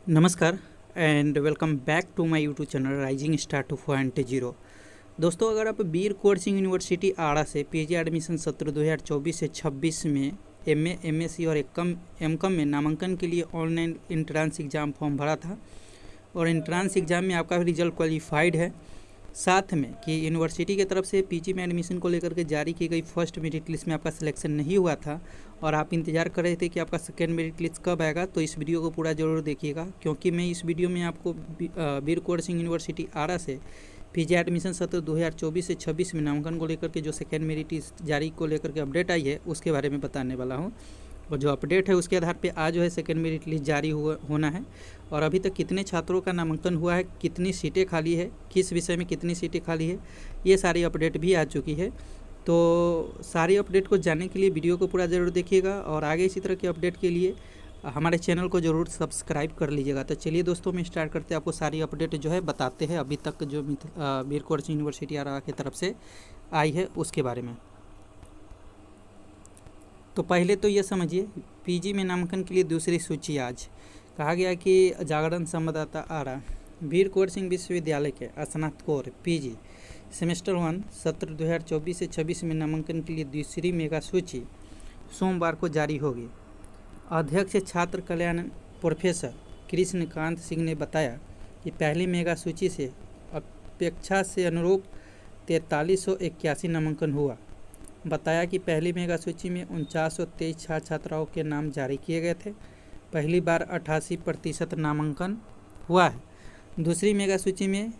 नमस्कार and welcome back to my YouTube channel rising star 2.0। दोस्तों, अगर आप वीर कुंवर सिंह यूनिवर्सिटी आड़ा से पीजी एडमिशन सत्र 2024 से 26 में एमए, एमएससी और एमकॉम में नामांकन के लिए ऑनलाइन इंट्रांस एग्ज़ाम फॉर्म भरा था और इंट्रांस एग्ज़ाम में आपका रिजल्ट क्वालिफाइड है। साथ में कि यूनिवर्सिटी की तरफ से पीजी में एडमिशन को लेकर के जारी की गई फर्स्ट मेरिट लिस्ट में आपका सिलेक्शन नहीं हुआ था और आप इंतज़ार कर रहे थे कि आपका सेकेंड मेरिट लिस्ट कब आएगा, तो इस वीडियो को पूरा ज़रूर देखिएगा, क्योंकि मैं इस वीडियो में आपको वीर कुंवर सिंह यूनिवर्सिटी आड़ा से पीजी एडमिशन सत्र 2024 से 26 में नामांकन को लेकर के जो सेकेंड मेरिट लिस्ट जारी को लेकर के अपडेट आई है उसके बारे में बताने वाला हूँ। और जो अपडेट है उसके आधार पे आज जो है सेकेंड मेरिट लिस्ट जारी होना है और अभी तक कितने छात्रों का नामांकन हुआ है, कितनी सीटें खाली है, किस विषय में कितनी सीटें खाली है, ये सारी अपडेट भी आ चुकी है। तो सारी अपडेट को जानने के लिए वीडियो को पूरा ज़रूर देखिएगा और आगे इसी तरह की अपडेट के लिए हमारे चैनल को ज़रूर सब्सक्राइब कर लीजिएगा। तो चलिए दोस्तों, मैं स्टार्ट करते हैं, आपको सारी अपडेट जो है बताते हैं अभी तक जो वीर कुंवर सिंह यूनिवर्सिटी आरा की तरफ से आई है उसके बारे में। तो पहले तो ये समझिए, पीजी में नामांकन के लिए दूसरी सूची आज कहा गया कि जागरण संवाददाता आरा वीर कुंवर सिंह विश्वविद्यालय के स्नातकोत्तर पीजी सेमेस्टर 1 सत्र 2024 से 26 में नामांकन के लिए दूसरी मेगा सूची सोमवार को जारी होगी। अध्यक्ष छात्र कल्याण प्रोफेसर कृष्णकांत सिंह ने बताया कि पहली मेगा सूची से अपेक्षा से अनुरूप 4381 नामांकन हुआ। बताया कि पहली मेगा सूची में 4923 छात्र छात्राओं के नाम जारी किए गए थे। पहली बार 88% नामांकन हुआ है। दूसरी मेगा सूची में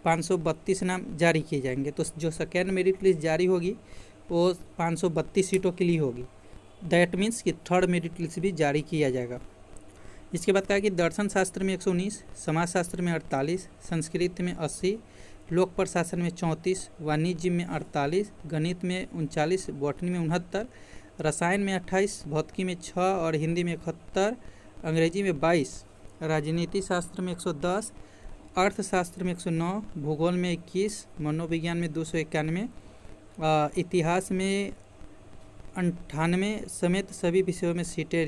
532 नाम जारी किए जाएंगे। तो जो सेकेंड मेरिट लिस्ट जारी होगी वो 532 सीटों के लिए होगी। दैट मीन्स कि थर्ड मेरिट लिस्ट भी जारी किया जाएगा। इसके बाद कहा कि दर्शन शास्त्र में 119, समाज शास्त्र में 48, संस्कृत में 80, लोक प्रशासन में 34, वाणिज्य में 48, गणित में 39, बॉटनी में 69, रसायन में 28, भौतिकी में 6 और हिंदी में 71, अंग्रेजी में 22, राजनीति शास्त्र में 110, अर्थशास्त्र में 109, भूगोल में 21, मनोविज्ञान में 291, इतिहास में 98 समेत सभी विषयों में सीटें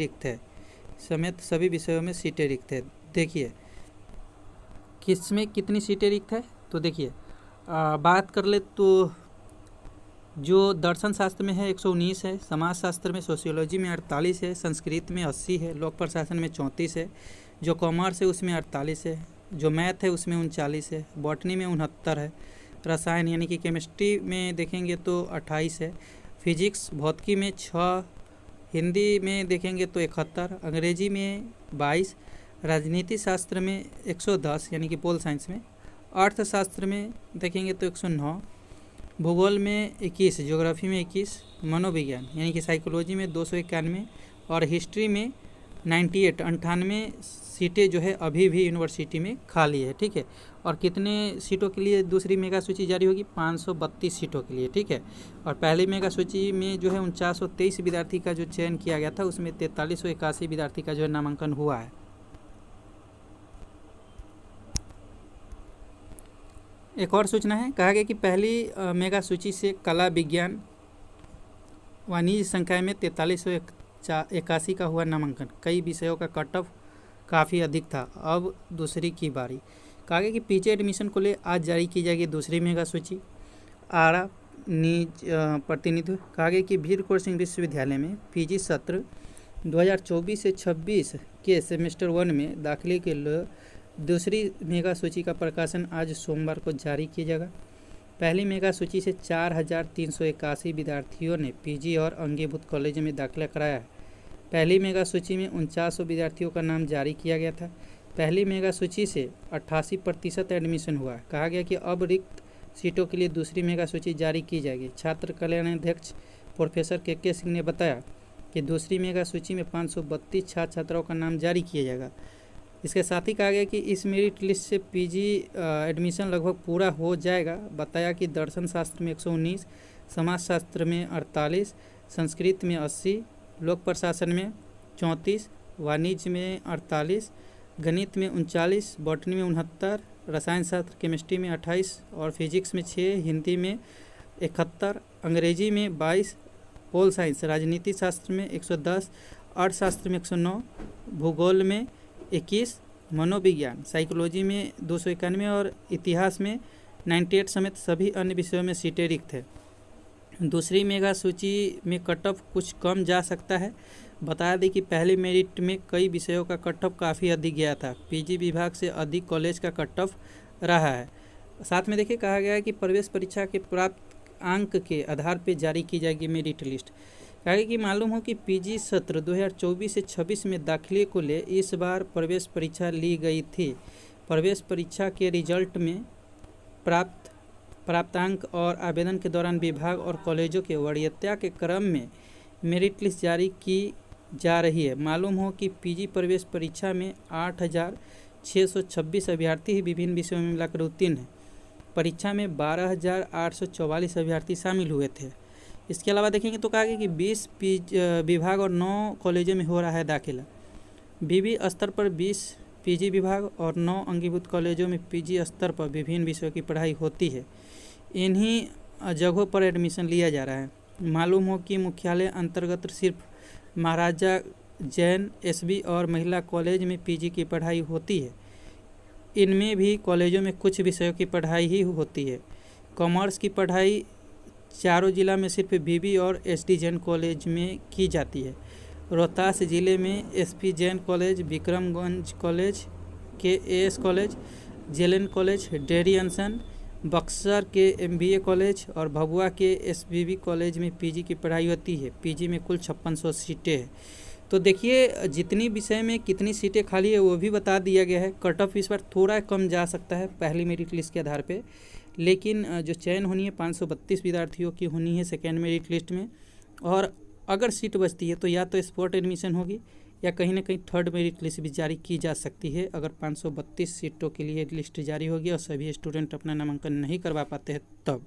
रिक्त है। देखिए किसमें कितनी सीटें रिक्त है, तो देखिए बात कर ले तो जो दर्शन शास्त्र में है 119 है, समाज शास्त्र में सोशियोलॉजी में 48 है, संस्कृत में 80 है, लोक प्रशासन में 34 है, जो कॉमर्स है उसमें 48 है, जो मैथ है उसमें 39 है, बॉटनी में 69 है, रसायन यानी कि केमिस्ट्री में देखेंगे तो 28 है, फिजिक्स भौतिकी में 6, हिंदी में देखेंगे तो 71, अंग्रेजी में 22, राजनीति शास्त्र में 110 यानी कि पोल साइंस में, अर्थशास्त्र में देखेंगे तो 109, भूगोल में 21, ज्योग्राफी में 21, मनोविज्ञान यानी कि साइकोलॉजी में 291 और हिस्ट्री में 98 सीटें जो है अभी भी यूनिवर्सिटी में खाली है। ठीक है, और कितने सीटों के लिए दूसरी मेगा सूची जारी होगी? 532 सीटों के लिए। ठीक है, और पहली मेगा सूची में जो है 4923 विद्यार्थी का जो चयन किया गया था उसमें 4381 विद्यार्थी का जो है नामांकन हुआ है। एक और सूचना है, कहा गया कि पहली मेगा सूची से कला, विज्ञान, वाणिज्य संकाय में 4381 का हुआ नामांकन। कई विषयों का कट ऑफ काफ़ी अधिक था। अब दूसरी की बारी। कहा गया कि पीजी एडमिशन को ले आज जारी की जाएगी दूसरी मेगा सूची। आरा निज प्रतिनिधित्व। कहा गया कि वीर कुंवर सिंह विश्वविद्यालय में पीजी सत्र 2024 से 26 के सेमेस्टर 1 में दाखिले के लिए दूसरी मेगा सूची का प्रकाशन आज सोमवार को जारी किया जाएगा। पहली मेगा सूची से 4381 विद्यार्थियों ने पीजी और अंगीभूत कॉलेज में दाखिला कराया है। पहली मेगा सूची में 4900 विद्यार्थियों का नाम जारी किया गया था। पहली मेगा सूची से 88% एडमिशन हुआ। कहा गया कि अब रिक्त सीटों के लिए दूसरी मेगा सूची जारी की जाएगी। छात्र कल्याण अध्यक्ष प्रोफेसर के सिंह ने बताया कि दूसरी मेगा सूची में 532 छात्र छात्राओं का नाम जारी किया जाएगा। इसके साथ ही कहा गया कि इस मेरिट लिस्ट से पीजी एडमिशन लगभग पूरा हो जाएगा। बताया कि दर्शन शास्त्र में 119, समाज शास्त्र में 48, संस्कृत में 80, लोक प्रशासन में 34, वाणिज्य में 48, गणित में 39, बॉटनी में 69, रसायन शास्त्र केमिस्ट्री में 28 और फिजिक्स में 6, हिंदी में 71, अंग्रेजी में 22, पोल साइंस राजनीति शास्त्र में 110, अर्थशास्त्र में 109, भूगोल में 21 मनोविज्ञान, साइकोलॉजी में 291 और इतिहास में 98 समेत सभी अन्य विषयों में सीटें रिक्त है। दूसरी मेगा सूची में कट ऑफ कुछ कम जा सकता है। बता दें कि पहले मेरिट में कई विषयों का कट ऑफ काफ़ी अधिक गया था। पीजी विभाग से अधिक कॉलेज का कट ऑफ रहा है। साथ में देखिए कहा गया है कि प्रवेश परीक्षा के प्राप्त अंक के आधार पर जारी की जाएगी मेरिट लिस्ट। कहा गया कि मालूम हो कि पीजी सत्र 2024 से 26 में दाखिले को ले इस बार प्रवेश परीक्षा ली गई थी। प्रवेश परीक्षा के रिजल्ट में प्राप्तांक और आवेदन के दौरान विभाग और कॉलेजों के वरीयता के क्रम में मेरिट लिस्ट जारी की जा रही है। मालूम हो कि पीजी प्रवेश परीक्षा में 8,626 अभ्यर्थी ही विभिन्न विषयों में मिलाकर उत्तीर्ण हैं। परीक्षा में 12,844 अभ्यर्थी शामिल हुए थे। इसके अलावा देखेंगे तो कहा गया कि 20 विभाग और 9 कॉलेजों में हो रहा है दाखिला। बीबी स्तर पर 20 पीजी विभाग और 9 अंगीभूत कॉलेजों में पीजी स्तर पर विभिन्न विषयों की पढ़ाई होती है। इन्हीं जगहों पर एडमिशन लिया जा रहा है। मालूम हो कि मुख्यालय अंतर्गत सिर्फ महाराजा जैन एसबी और महिला कॉलेज में पीजी की पढ़ाई होती है। इनमें भी कॉलेजों में कुछ विषयों की पढ़ाई ही होती है। कॉमर्स की पढ़ाई चारों जिला में सिर्फ बीबी और एसडी जैन कॉलेज में की जाती है। रोहतास जिले में SP Jain college, Vikramganj college, KAS college, JLN college, Dehri on Sone, Buxar के एमबीए कॉलेज और भभुआ के एसबीबी कॉलेज में पीजी की पढ़ाई होती है। पीजी में कुल 5600 सीटें हैं। तो देखिए जितनी विषय में कितनी सीटें खाली है वो भी बता दिया गया है। कट ऑफ इस बार थोड़ा कम जा सकता है पहली मेरिट लिस्ट के आधार पे, लेकिन जो चयन होनी है 532 विद्यार्थियों की होनी है सेकेंड मेरिट लिस्ट में। और अगर सीट बचती है तो या तो स्पॉट एडमिशन होगी या कहीं ना कहीं थर्ड मेरिट लिस्ट भी जारी की जा सकती है। अगर 532 सीटों के लिए लिस्ट जारी होगी और सभी स्टूडेंट अपना नामांकन नहीं करवा पाते हैं तब।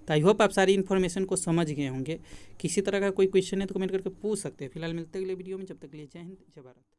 तो आई होप आप सारी इन्फॉर्मेशन को समझ गए होंगे। किसी तरह का कोई क्वेश्चन है तो कमेंट करके पूछ सकते हैं। फिलहाल मिलते हैं अगले वीडियो में, जब तक के लिए जय हिंद जय भारत।